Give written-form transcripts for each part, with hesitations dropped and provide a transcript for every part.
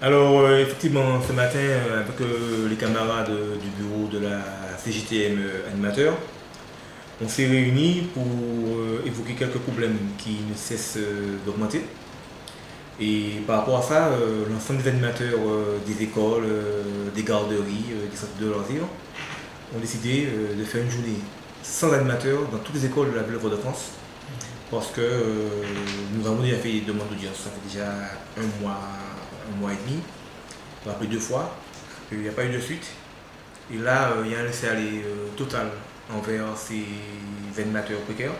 Alors, effectivement, ce matin, avec les camarades du bureau de la CJTM animateur, on s'est réunis pour évoquer quelques problèmes qui ne cessent d'augmenter. Et par rapport à ça, l'ensemble des animateurs des écoles, des garderies, des centres de loisirs ont décidé de faire une journée sans animateurs dans toutes les écoles de la ville de Fort-de-France parce que nous avons déjà fait des demandes d'audience. Ça fait déjà un mois et demi. On a appelé deux fois. Il n'y a pas eu de suite. Et là, il y a un laisser-aller total envers ces animateurs précaires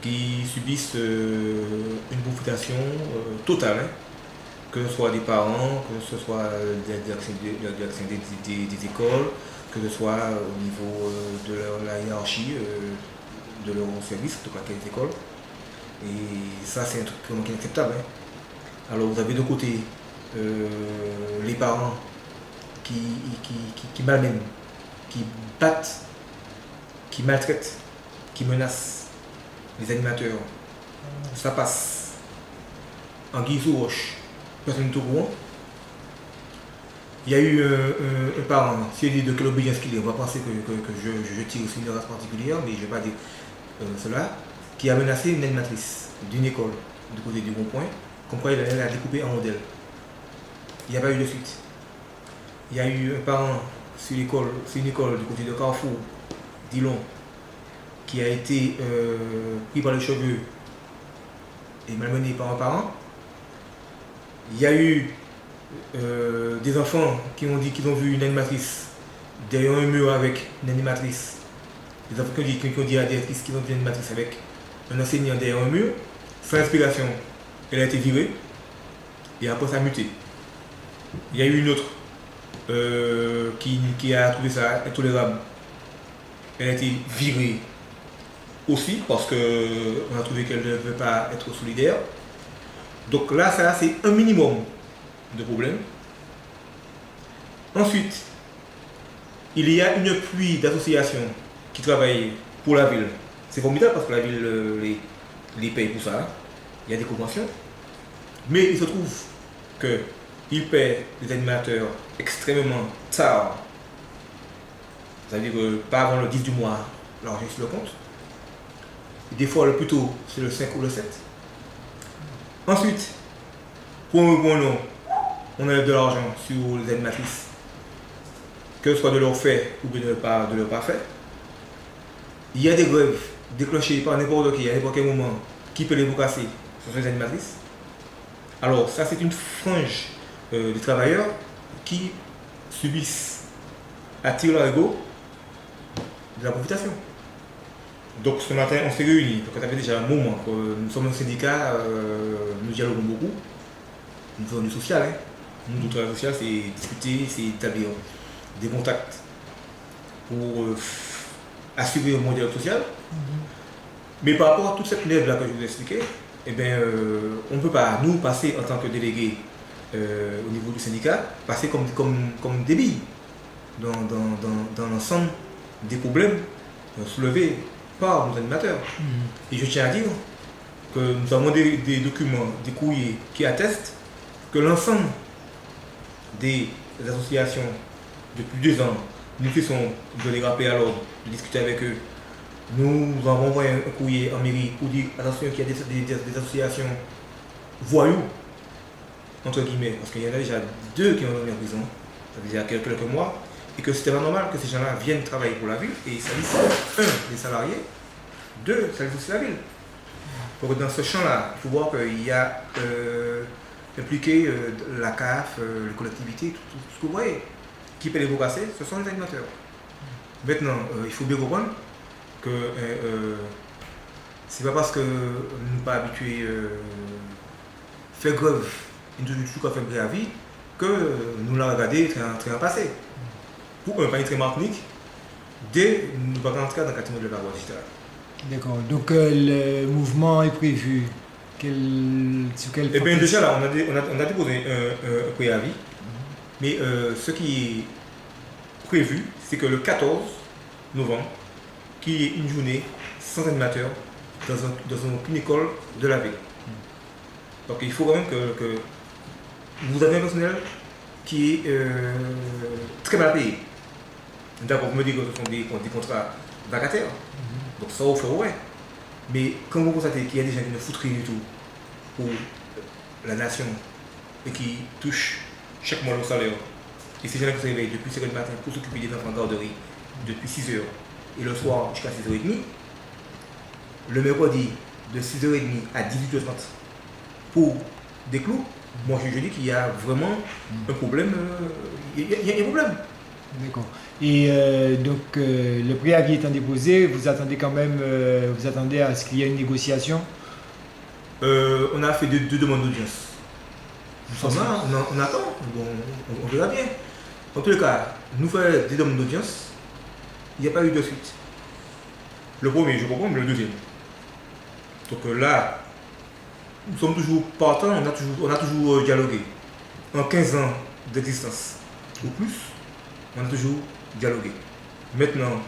qui subissent une bonification totale, hein, que ce soit des parents, que ce soit des écoles, que ce soit au niveau de la hiérarchie de leur service, de laquelle école. Et ça, c'est un truc vraiment inacceptable, hein. Alors, vous avez de côté les parents qui, qui malmènent, qui battent, qui maltraitent, qui menacent les animateurs. Ça passe en guise ou roche. Personne n'est au courant. Il y a eu un parent, si il dit de quelle obédience qu'il est, on va penser que je tire aussi une race particulière, mais je ne vais pas dire cela, qui a menacé une animatrice d'une école du côté du Bon-Point, comme quoi elle a découpé en modèle. Il n'y a pas eu de suite. Il y a eu un parent sur une école du côté de Carrefour, Dillon, qui a été pris par les cheveux et malmené par un parent. Il y a eu des enfants qui ont dit qu'ils ont vu une animatrice derrière un mur avec une animatrice. Des enfants qui ont dit à la directrice qu'ils ont vu une animatrice avec un enseignant derrière un mur. Sans inspiration, elle a été virée et après ça a muté. Il y a eu une autre qui a trouvé ça intolérable. Elle a été virée aussi parce qu'on a trouvé qu'elle ne veut pas être solidaire. Donc là, ça c'est un minimum de problèmes. Ensuite, il y a une pluie d'associations qui travaillent pour la ville. C'est formidable parce que la ville les paye pour ça. Il y a des conventions. Mais il se trouve qu'ils paient les animateurs extrêmement tard. C'est-à-dire pas avant le 10 du mois, l'argent sur le compte. Des fois, le plus tôt, c'est le 5 ou le 7. Ensuite, pour un bon nom, on enlève de l'argent sur les animatrices, que ce soit de leur fait ou de leur pas fait. Il y a des grèves déclenchées par n'importe qui, à n'importe quel moment, qui peut les vous casser, ce sont les animatrices. Alors, ça, c'est une frange des travailleurs qui subissent à tir l'arigot de la profitation. Donc ce matin, on s'est réunis, parce que ça fait déjà un moment que nous sommes un syndicat, nous dialoguons beaucoup, nous faisons du social. Hein. Nous, notre travail social, c'est discuter, c'est établir des contacts pour assurer un bon dialogue social. Mais par rapport à toute cette lèvre-là que je vous ai expliqué, eh bien, on ne peut pas, nous, passer en tant que délégués au niveau du syndicat, passer comme des billes dans l'ensemble des problèmes soulevés par nos animateurs. Et je tiens à dire que nous avons des documents, des courriers qui attestent que l'ensemble des associations depuis 2 ans, nous faisons de les rappeler à l'ordre, de discuter avec eux. Nous avons envoyé un courrier en mairie pour dire attention qu'il y a des associations voyous, entre guillemets, parce qu'il y en a déjà 2 qui ont été en prison, ça fait déjà quelques mois, et que c'était pas normal que ces gens-là viennent travailler pour la ville et salissent, 1, les salariés, 2, salissent aussi la ville. Donc dans ce champ-là, il faut voir qu'il y a impliqué la CAF, les collectivités, tout ce que vous voyez. Qui peut les vous casser, ce sont les animateurs. Maintenant, il faut bien comprendre que c'est pas parce que nous ne sommes pas habitués à faire grève, nous toujours faire préavis, que nous l'avons regardé très en passé. Pour un pays très martinique, dès nous ne pas rentrer dans le quartier de la voie digitale. D'accord. Donc le mouvement est prévu sur quel Eh bien déjà là, on a déposé un préavis, mais ce qui est prévu, c'est que le 14 novembre, qu'il y ait une journée sans animateur dans une école de la ville. Donc il faut quand même que vous avez un personnel qui est très mal payé. D'accord, vous me dites que ce sont des contrats vacataires. Donc ça vous fait ouais. Mais quand vous constatez qu'il y a des gens qui ne foutent rien du tout pour la nation et qui touchent chaque mois leur salaire, et ces gens-là qui se réveillent depuis 5h du matin pour s'occuper des enfants en garderie depuis 6h et le soir jusqu'à 6h30, le mercredi de 6h30 à 18h30 pour des clous, moi je dis qu'il y a vraiment un problème. Il y a un problème. D'accord. Et donc, le préavis étant déposé, vous attendez quand même, vous attendez à ce qu'il y ait une négociation? On a fait deux demandes d'audience. On attend, bon, on verra bien. En tous les cas, nous faisons des demandes d'audience, il n'y a pas eu de suite. Le premier, je comprends, mais le deuxième. Donc là, nous sommes toujours partants, on a toujours dialogué. En 15 ans d'existence ou plus, on a toujours dialogué. Maintenant,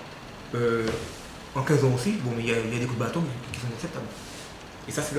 en 15 ans aussi, bon, il y a des coups de bâton qui sont acceptables. Et ça, c'est